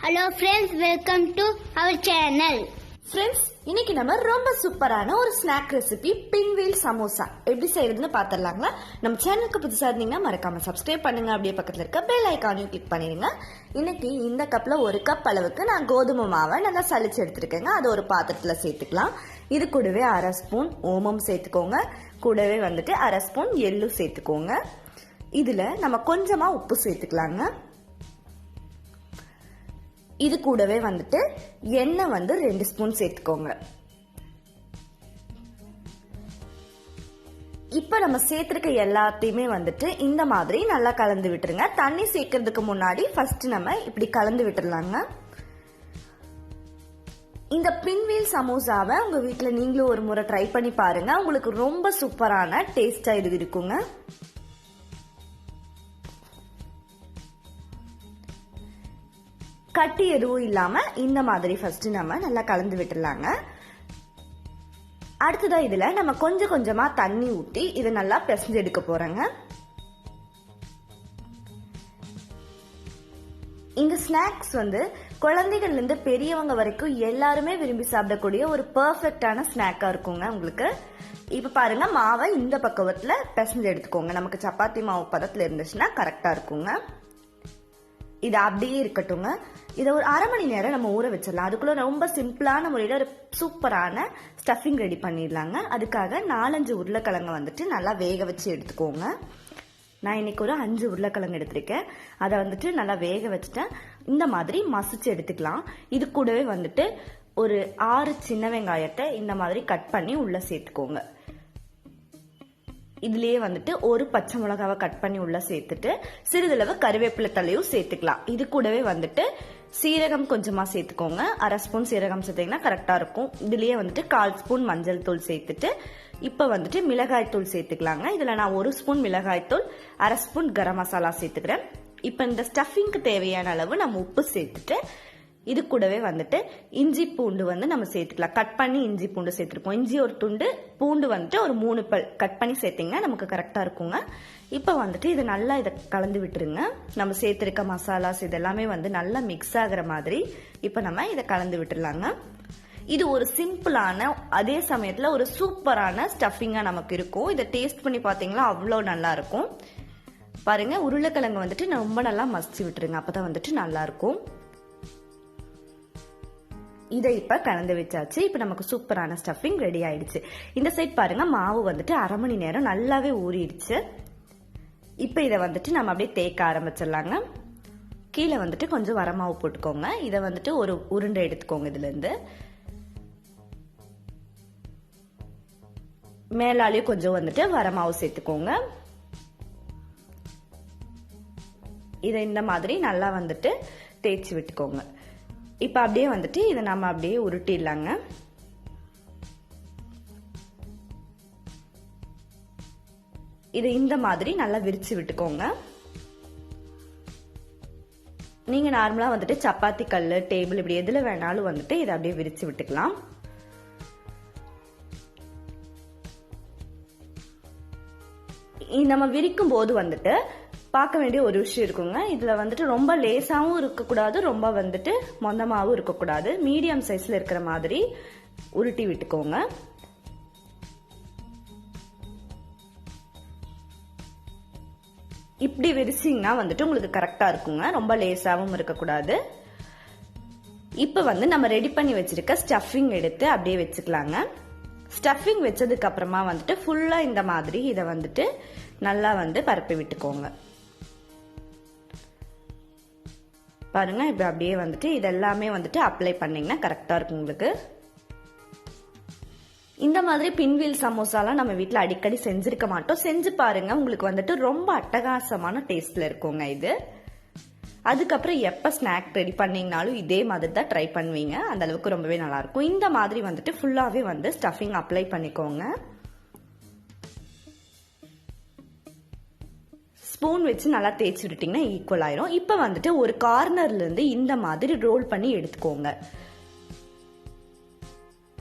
Hello friends, welcome to our channel. Friends, இன்னைக்கு நம்ம ரொம்ப சூப்பரான ஒரு ஸ்நாக் ரெசிபி பின்வீல் சமோசா எப்படி செய்யறதுன்னு பாத்துறலாங்களா? நம்ம சேனலுக்கு புதுசா இருந்தீங்கன்னா மறக்காம சப்ஸ்கிரைப் பண்ணுங்க. அப்படியே பக்கத்துல இருக்க பெல் ஐகானையும் கிளிக் பண்ணிடுங்க. இன்னைக்கு இந்த கப்ல 1 கப் அளவுக்கு நான் கோதுமை மாவை நல்லா சலிச்சு எடுத்துருக்கேங்க. அது ஒரு பாத்திரத்துல சேர்த்துக்கலாம். இது கூடவே 1/2 ஸ்பூன் ஓமம் சேர்த்துக்கோங்க. கூடவே வந்துட்டு 1/2 ஸ்பூன் எள்ளு சேர்த்துக்கோங்க. இதுல நம்ம கொஞ்சமா உப்பு சேர்த்துக்கலாங்க. இது கூடவே வந்துட்டு எண்ணெய் 2 ஸ்பூன் சேர்த்துக்கோங்க. இப்ப நம்ம சேர்த்திருக்க எல்லாத்தையுமே வந்துட்டு இந்த மாதிரி நல்லா கலந்து விட்டுருங்க. தண்ணி சேர்க்கறதுக்கு முன்னாடி ஃபர்ஸ்ட் நம்ம இப்படி கலந்து விட்டுறலாங்க. இந்த பின்வீல் சமோசாவை உங்க வீட்டுல நீங்களும் ஒரு முறை ட்ரை பண்ணி பாருங்க. உங்களுக்கு ரொம்ப சூப்பரான டேஸ்டா இது இருக்குங்க. கட்டி எதுவும் இல்லாம இந்த மாதிரி ஃபர்ஸ்ட் நம்ம நல்லா கலந்து விட்டுறலாங்க. அடுத்ததா இதுல நம்ம கொஞ்சம் கொஞ்சமா தண்ணி ஊற்றி இதை நல்லா பிசைஞ்சு எடுக்க போறோங்க. இந்த ஸ்நாக்ஸ் குழந்தைகள்ல இருந்து பெரியவங்க வரைக்கும் எல்லாருமே விரும்பி சாப்பிடக்கூடிய ஒரு பெர்ஃபெக்டான ஸ்நாக்கா இருக்குங்க உங்களுக்கு. இப்ப பாருங்க, மாவை இந்த பக்குவத்துல பிசைஞ்சு எடுத்துக்கோங்க. நமக்கு சப்பாத்தி மாவு பதத்துல இருந்துச்சுன்னா கரெக்டா இருக்குங்க. இது அப்படியே இருக்கட்டுங்க. இதை ஒரு 1/2 மணி நேரம் நம்ம ஊற வச்சிடலாம். அதுக்குள்ள ரொம்ப சிம்பிளான முறையில் ஒரு சூப்பரான ஸ்டஃபிங் ரெடி பண்ணிடலாங்க. அதுக்காக 4-5 உருளைக்கிழங்கு நல்லா வேக வச்சு எடுத்துக்கோங்க. நான் இன்னைக்கு ஒரு 5 உருளைக்கிழங்கு எடுத்திருக்கேன். அதை நல்லா வேக வச்சுட்டேன். இந்த மாதிரி மசிச்சு எடுத்துக்கலாம். இது கூடவே ஒரு 6 சின்ன வெங்காயத்தை இந்த மாதிரி கட் பண்ணி உள்ள சேர்த்துக்கோங்க. இதுலயே ஒரு பச்சை மிளகாவை கட் பண்ணி உள்ள சேர்த்துட்டு சிறிதளவு கருவேப்பிலை தலையும் சேர்த்துக்கலாம். இது கூடவே சீரகம் கொஞ்சமா சேர்த்துக்கோங்க. 1/2 ஸ்பூன் சீரகம் சேர்த்தீங்கன்னா கரெக்டா இருக்கும். இதுலயே 1/4 ஸ்பூன் மஞ்சள் தூள் சேர்த்துட்டு இப்ப மிளகாய் தூள் சேர்த்துக்கலாங்க. இதுல நான் 1 ஸ்பூன் மிளகாய் தூள், 1/2 ஸ்பூன் கரம் மசாலா சேர்த்துக்கிறேன். இப்ப இந்த ஸ்டஃபிங்க்கு தேவையான அளவு நம்ம உப்பு சேர்த்துட்டு இது கூடவே இஞ்சி பூண்டு நம்ம சேர்த்துக்கலாம். கட் பண்ணி இஞ்சி பூண்டு சேர்த்துருக்கோம். இஞ்சி ஒரு துண்டு, பூண்டு ஒரு 3 பல் கட் பண்ணி சேர்த்தீங்கன்னா நமக்கு கரெக்டா இருக்குங்க. இப்ப இதை நல்லா கலந்து விட்டுருங்க. நம்ம சேர்த்திருக்க மசாலாஸ் இதெல்லாமே நல்லா மிக்ஸ் ஆகுற மாதிரி இப்ப நம்ம இதை கலந்து விட்டுருலாங்க. இது ஒரு சிம்பிளான அதே சமயத்துல ஒரு சூப்பரான ஸ்டஃபிங்கா நமக்கு இருக்கும். இதை டேஸ்ட் பண்ணி பாத்தீங்களா அவ்வளவு நல்லா இருக்கும். பாருங்க, உருளைக்கிழங்கு ரொம்ப நல்லா மசிச்சு விட்டுருங்க. அப்பதான் நல்லா இருக்கும். இதை இப்ப கலந்து வச்சாச்சு. இப்ப நமக்கு சூப்பரான ஸ்டஃபிங் ரெடி ஆயிடுச்சு. இந்த சைட் பாருங்க, மாவு 1/2 மணி நேரம் நல்லாவே ஊறிடுச்சு. இப்ப இதை நம்ம அப்படியே தேய்க்க ஆரம்பிச்சிடலாங்க. கீழே கொஞ்சம் வரமாவு போட்டுக்கோங்க. இதை ஒரு உருண்டை எடுத்துக்கோங்க. இதுல இருந்து மேலாலேயும் கொஞ்சம் வரமாவு சேர்த்துக்கோங்க. இதை இந்த மாதிரி நல்லா தேய்ச்சி விட்டுக்கோங்க. இப்ப அப்படியே இதை நம்ம அப்படியே உருட்டிடலாங்க. இதை இந்த மாதிரி நல்லா விரிச்சு விட்டுக்கோங்க. நீங்க நார்மலா சப்பாத்தி கல்லு, டேபிள் இப்படி எதுல வேணாலும் இதை அப்படியே விரிச்சு விட்டுக்கலாம். நம்ம விரிக்கும் போது பார்க்க வேண்டிய ஒரு விஷயம் இருக்குங்க. இதுல ரொம்ப லேசாவும் இருக்கக்கூடாது, ரொம்ப மொந்தமாவும் இருக்கக்கூடாது. மீடியம் சைஸ்ல இருக்கிற மாதிரி உருட்டி விட்டுக்கோங்க. இப்படி விரிச்சிங்கன்னா உங்களுக்கு கரெக்டா இருக்குங்க. ரொம்ப லேசாவும் இருக்கக்கூடாது. இப்ப நம்ம ரெடி பண்ணி வச்சிருக்க ஸ்டஃபிங் எடுத்து அப்படியே வச்சுக்கலாங்க. ஸ்டஃபிங் வச்சதுக்கு அப்புறமா ஃபுல்லா இந்த மாதிரி இதை நல்லா பரப்பி விட்டுக்கோங்க. பாருங்க, இப்ப அப்படியே இதெல்லாமே அப்ளை பண்ணீங்கன்னா கரெக்டா இருக்கும் உங்களுக்கு. இந்த மாதிரி பின்வீல் சமோசாலாம் நம்ம வீட்டுல அடிக்கடி செஞ்சிருக்க மாட்டோம். செஞ்சு பாருங்க, உங்களுக்கு ரொம்ப அட்டகாசமான டேஸ்ட்ல இருக்குங்க இது. அதுக்கப்புறம் எப்ப ஸ்நாக் ரெடி பண்ணீங்கனாலும் இதே மாதிரி தான் ட்ரை பண்ணுவீங்க. அந்த அளவுக்கு ரொம்பவே நல்லா இருக்கும். இந்த மாதிரி ஃபுல்லாவே ஸ்டஃபிங் அப்ளை பண்ணிக்கோங்க. ஸ்பூன் வச்சு நல்லா தேய்ச்சி விட்டுட்டீங்கன்னா ஈக்குவல் ஆயிரும். இப்ப ஒரு கார்னர்ல இருந்து இந்த மாதிரி ரோல் பண்ணி எடுத்துக்கோங்க.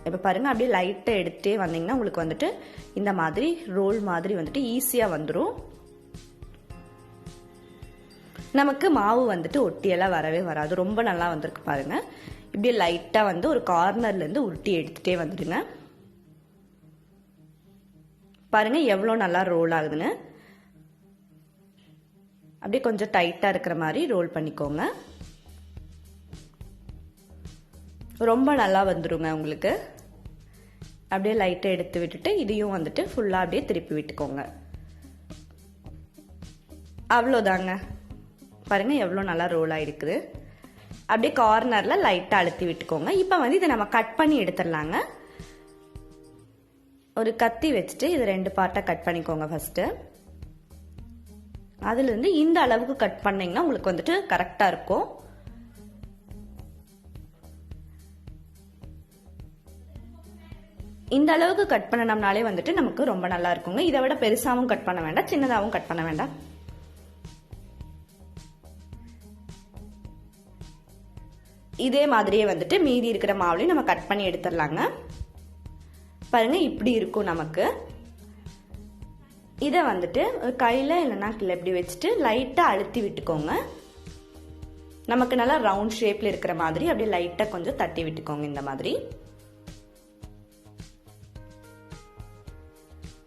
இப்ப பாருங்க, அப்படியே லைட்டா எடுத்துட்டே வந்தீங்கன்னா உங்களுக்கு இந்த மாதிரி ரோல் மாதிரி ஈஸியா வந்துடும். நமக்கு மாவு வந்துட்டு ஒட்டியெல்லாம் வரவே வராது. ரொம்ப நல்லா வந்திருக்கு பாருங்க. இப்படியே லைட்டா வந்து ஒரு கார்னர்ல இருந்து உருட்டி எடுத்துட்டே வந்துடுங்க. பாருங்க எவ்வளவு நல்லா ரோல் ஆகுதுன்னு. அப்படியே கொஞ்சம் டைட்டா இருக்கிற மாதிரி ரோல் பண்ணிக்கோங்க. ரொம்ப நல்லா வந்துருங்க உங்களுக்கு. அப்படியே லைட்டா எடுத்து விட்டுட்டு இதையும் வந்துட்டு ஃபுல்லா அப்படியே திருப்பி விட்டுக்கோங்க. அவ்வளோதாங்க. பாருங்க எவ்வளோ நல்லா ரோல் ஆயிருக்குது. அப்படியே கார்னர்ல லைட்டா அழுத்தி விட்டுக்கோங்க. இப்போ வந்து இதை நம்ம கட் பண்ணி எடுத்துடலாங்க. ஒரு கத்தி வச்சுட்டு இது 2 பார்ட்டா கட் பண்ணிக்கோங்க ஃபர்ஸ்ட். அதுல இருந்து இந்த அளவுக்கு கட் பண்ணீங்கன்னா உங்களுக்கு வந்துட்டு கரெக்டா இருக்கும். இந்த அளவுக்கு கட் பண்ணனோம்னாலே வந்துட்டு நமக்கு ரொம்ப நல்லா இருக்குங்க. இதை விட பெருசாவும் கட் பண்ண வேண்டாம், சின்னதாகவும் கட் பண்ண வேண்டாம். இதே மாதிரியே வந்துட்டு மீதி இருக்கிற மாவுலையும் நம்ம கட் பண்ணி எடுத்துடலாங்க. பாருங்க இப்படி இருக்கும் நமக்கு. இதை வந்துட்டு கையில இல்லைன்னா இப்படி வச்சுட்டு லைட்டா அழுத்தி விட்டுக்கோங்க. நமக்கு நல்லா ரவுண்ட் ஷேப்ல இருக்கிற மாதிரி அப்படியே லைட்டா கொஞ்சம் தட்டி விட்டுக்கோங்க. இந்த மாதிரி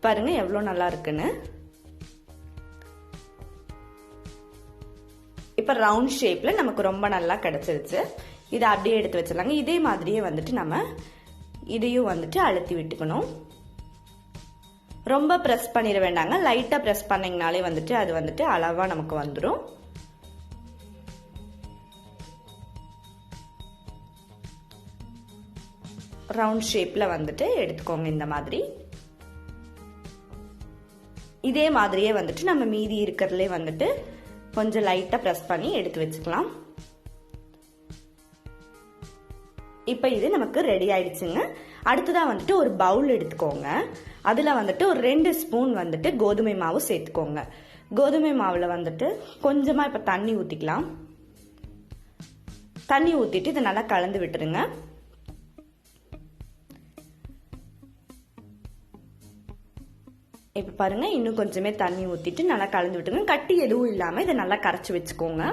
பாருங்க எவ்வளவு நல்லா இருக்குன்னு. இப்ப ரவுண்ட் ஷேப்ல நமக்கு ரொம்ப நல்லா கிடைச்சிருச்சு. இதை அப்படியே எடுத்து வச்சிடலாங்க. இதே மாதிரியே வந்துட்டு நம்ம இதையும் வந்துட்டு அழுத்தி விட்டுக்கணும். ரொம்ப பிரஸ் பண்ணிட வேண்டாங்க. லைட்டா பிரஸ் பண்ணீங்கனாலே வந்துட்டு அது வந்துட்டு அளவா நமக்கு வந்துடும். ரவுண்ட் ஷேப்ல வந்துட்டு எடுத்துக்கோங்க. இந்த மாதிரி இதே மாதிரியே வந்துட்டு நம்ம மீதி இருக்கிறதுலே வந்துட்டு கொஞ்சம் லைட்டா பிரஸ் பண்ணி எடுத்து வச்சுக்கலாம். இப்ப இது நமக்கு ரெடி ஆயிடுச்சுங்க. அடுத்ததா வந்துட்டு ஒரு பவுல் எடுத்துக்கோங்க. அதுல வந்துட்டு ஒரு 2 ஸ்பூன் வந்துட்டு கோதுமை மாவு சேர்த்துக்கோங்க. கோதுமை மாவுல வந்துட்டு கொஞ்சமா இப்ப தண்ணி ஊத்திக்கலாம். தண்ணி ஊத்திட்டு இதை நல்லா கலந்து விட்டுருங்க. இப்ப பாருங்க இன்னும் கொஞ்சமே தண்ணி ஊத்திட்டு நல்லா கலந்து விட்டுருங்க. கட்டி எதுவும் இல்லாம இதை நல்லா கரைச்சு வச்சுக்கோங்க.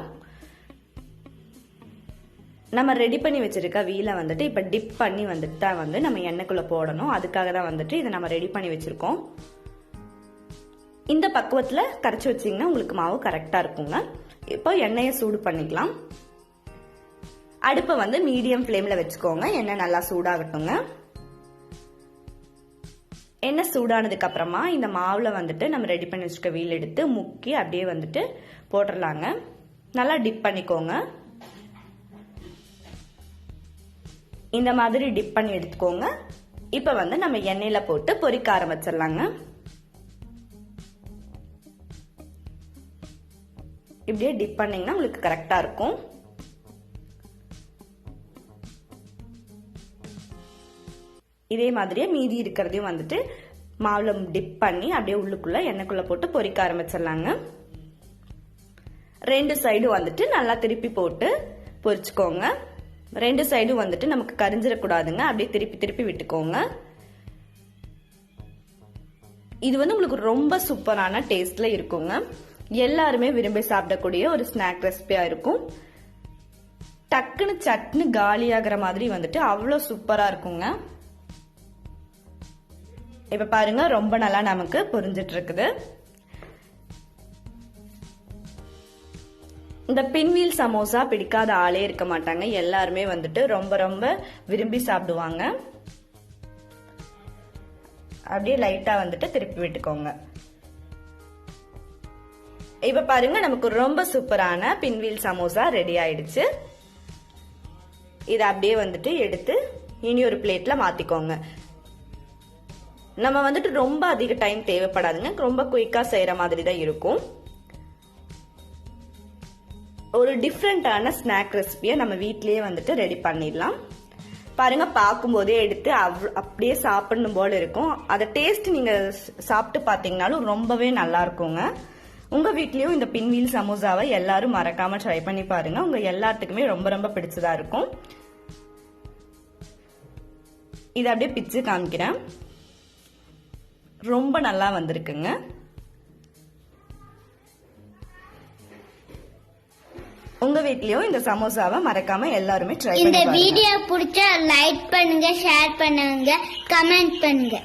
நம்ம ரெடி பண்ணி வச்சிருக்க வீலை வந்துட்டு இப்ப டிப் பண்ணி வந்துட்டு தான் வந்து நம்ம எண்ணெய்க்குள்ள போடணும். அதுக்காக தான் வந்துட்டு இதை நம்ம ரெடி பண்ணி வச்சிருக்கோம். இந்த பக்குவத்துல கரைச்சு வச்சீங்கன்னா உங்களுக்கு மாவு கரெக்டா இருக்குங்க. இப்போ எண்ணெயை சூடு பண்ணிக்கலாம். அடுப்பை வந்து மீடியம் ஃப்ளேம்ல வச்சுக்கோங்க. எண்ணெய் நல்லா சூடாகட்டுங்க. எண்ணெய் சூடானதுக்கு அப்புறமா இந்த மாவுல வந்துட்டு நம்ம ரெடி பண்ணி வச்சிருக்க வீல் எடுத்து முக்கி அப்படியே வந்துட்டு போட்டுடலாங்க. நல்லா டிப் பண்ணிக்கோங்க. இந்த மாதிரி டிப் பண்ணி எடுத்துக்கோங்க. இப்ப வந்து நம்ம எண்ணெயில போட்டு பொரிக்க ஆரம்பிச்சிடலாங்க. இப்படியே டிப் பண்ணீங்கன்னா உங்களுக்கு கரெக்டா இருக்கும். இதே மாதிரியே மீதி இருக்கிறதையும் வந்துட்டு மாவுல டிப் பண்ணி அப்படியே உள்ளுக்குள்ள எண்ணெய்க்குள்ள போட்டு பொரிக்க ஆரம்பிச்சிடலாங்க. 2 சைடும் வந்துட்டு நல்லா திருப்பி போட்டு பொரிச்சுக்கோங்க. 2 சைடும் வந்துட்டு நமக்கு கரிஞ்சிடக்கூடாதுங்க. அப்படியே திருப்பி திருப்பி விட்டுக்கோங்க. இது வந்து உங்களுக்கு ரொம்ப சூப்பரான டேஸ்ட்ல இருக்குங்க. எல்லாருமே விரும்பி சாப்பிடக்கூடிய ஒரு ஸ்நாக் ரெசிபியா இருக்கும். டக்குன்னு சட்னு காலியாகிற மாதிரி வந்துட்டு அவ்வளவு சூப்பரா இருக்குங்க. இப்ப பாருங்க ரொம்ப நல்லா நமக்கு புரிஞ்சிட்டு இருக்குது. இந்த பின்வீல் சமோசா பிடிக்காத ஆளே இருக்க மாட்டாங்க. எல்லாருமே வந்துட்டு ரொம்ப ரொம்ப விரும்பி சாப்பிடுவாங்க. அப்படியே லைட்டா வந்துட்டு திருப்பி விட்டுக்கோங்க. இப்ப பாருங்க நமக்கு ரொம்ப சூப்பரான பின்வீல் சமோசா ரெடி ஆயிடுச்சு. இதை அப்படியே வந்துட்டு எடுத்து இனி ஒரு பிளேட்ல மாத்திக்கோங்க. நம்ம வந்துட்டு ரொம்ப அதிக டைம் தேவைப்படாதுங்க. ரொம்ப குயிக்கா செய்யற மாதிரி தான் இருக்கும். ஒரு டிஃப்ரெண்டான ஸ்நாக் ரெசிபியை நம்ம வீட்லயே வந்துட்டு ரெடி பண்ணிடலாம். பாருங்க பார்க்கும் போதே எடுத்து அப்படியே சாப்பிடணும் போல இருக்கும். அதை டேஸ்ட் நீங்க சாப்பிட்டு பாத்தீங்கன்னாலும் ரொம்பவே நல்லா இருக்குங்க. உங்க வீட்லயும் இந்த பின்வீல் சமோசாவை எல்லாரும் மறக்காம ட்ரை பண்ணி பாருங்க. உங்க எல்லாத்துக்குமே ரொம்ப ரொம்ப பிடிச்சதா இருக்கும். இதை அப்படியே பிச்சு காமிக்கிறேன். ரொம்ப நல்லா வந்திருக்குங்க. உங்க வீட்லயும் இந்த சமோசாவை மறக்காம எல்லாருமே ட்ரை இந்த பண்ணி பாருங்க. வீடியோ பிடிச்சா லைக் பண்ணுங்க, ஷேர் பண்ணுங்க, கமெண்ட் பண்ணுங்க.